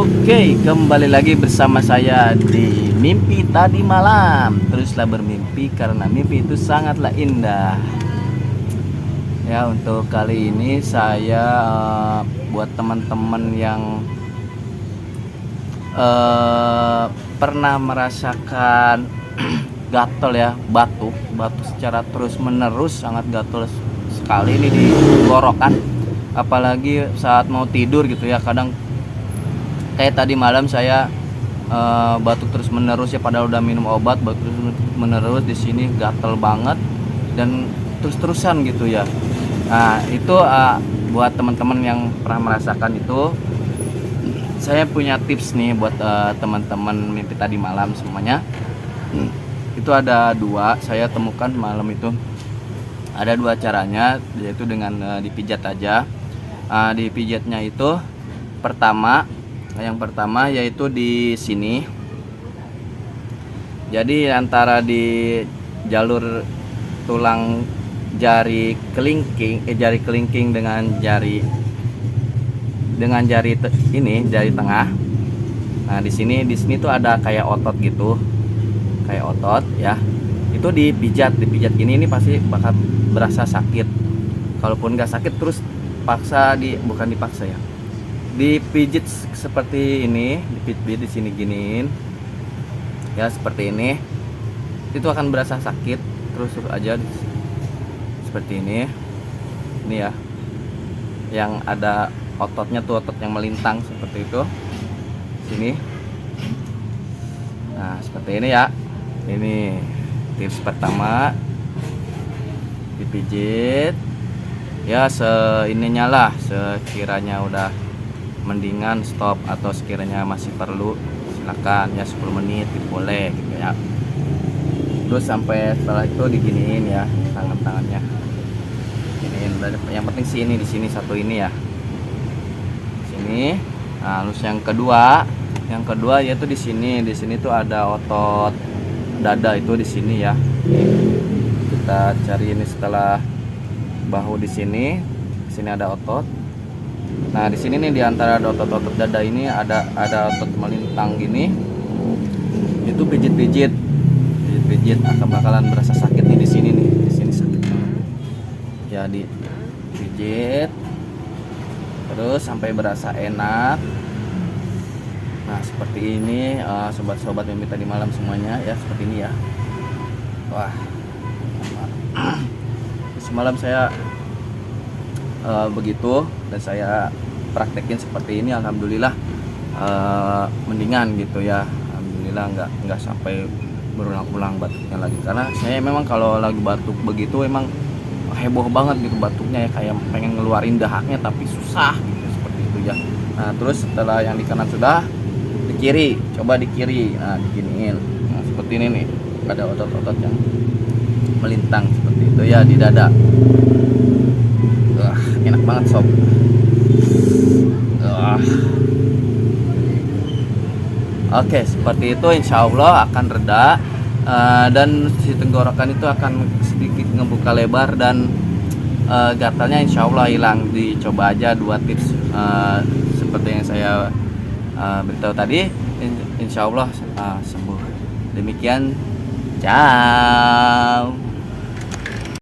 Oke, kembali lagi bersama saya di Mimpi Tadi Malam. Teruslah bermimpi karena mimpi itu sangatlah indah. Ya, untuk kali ini saya buat teman-teman yang pernah merasakan gatal ya, batuk secara terus-menerus, sangat gatal sekali ini di tenggorokan. Apalagi saat mau tidur gitu ya, kadang kayak tadi malam saya batuk terus menerus ya, padahal udah minum obat, batuk terus menerus di sini gatel banget dan terus-terusan gitu ya. Nah itu buat teman-teman yang pernah merasakan itu, saya punya tips nih buat teman-teman mimpi tadi malam semuanya. Itu ada dua, saya temukan malam itu ada dua caranya, yaitu dengan dipijat aja. Dipijatnya itu yang pertama yaitu di sini. Jadi antara di jalur tulang jari kelingking dengan jari jari tengah. Nah, di sini tuh ada kayak otot gitu. Kayak otot ya. Itu dipijat gini, ini pasti bakal berasa sakit. Kalaupun nggak sakit terus bukan dipaksa ya, dipijit seperti ini, dipijit di sini giniin ya, seperti ini. Itu akan berasa sakit terus aja seperti ini ya, yang ada ototnya tuh, otot yang melintang seperti itu sini. Nah seperti ini ya, ini tips pertama, dipijit ya seininya lah, sekiranya udah mendingan stop, atau sekiranya masih perlu silakan ya 10 menit gitu, boleh gitu ya. Terus sampai setelah itu diginiin ya tangannya, giniin. Yang penting sih ini, di sini satu ini ya, sini. Nah terus yang kedua yaitu di sini tuh ada otot dada itu di sini ya. Kita cari ini setelah bahu, di sini ada otot. Nah di sini nih, di antara otot dada ini ada otot melintang gini. Itu pijit akan bakalan berasa sakit nih di sini sakit. Ya dipijit terus sampai berasa enak. Nah seperti ini sobat-sobat mimpi tadi malam semuanya ya, seperti ini ya. Wah, semalam saya begitu dan saya praktekin seperti ini, alhamdulillah mendingan gitu ya. Alhamdulillah nggak sampai berulang-ulang batuknya lagi, karena saya memang kalau lagi batuk begitu emang heboh banget gitu batuknya ya, kayak pengen ngeluarin dahaknya tapi susah gitu, seperti itu ya. Nah terus setelah yang di kanan sudah, di kiri, coba di kiri. Nah diginiin, nah, seperti ini nih, ada otot-otot yang melintang seperti itu ya di dada. Enak banget sob. Oke, seperti itu, insya Allah akan reda dan si tenggorokan itu akan sedikit ngebuka lebar dan gatalnya insya Allah hilang. Dicoba aja dua tips seperti yang saya beritahu tadi, insya Allah sembuh. Demikian, ciao.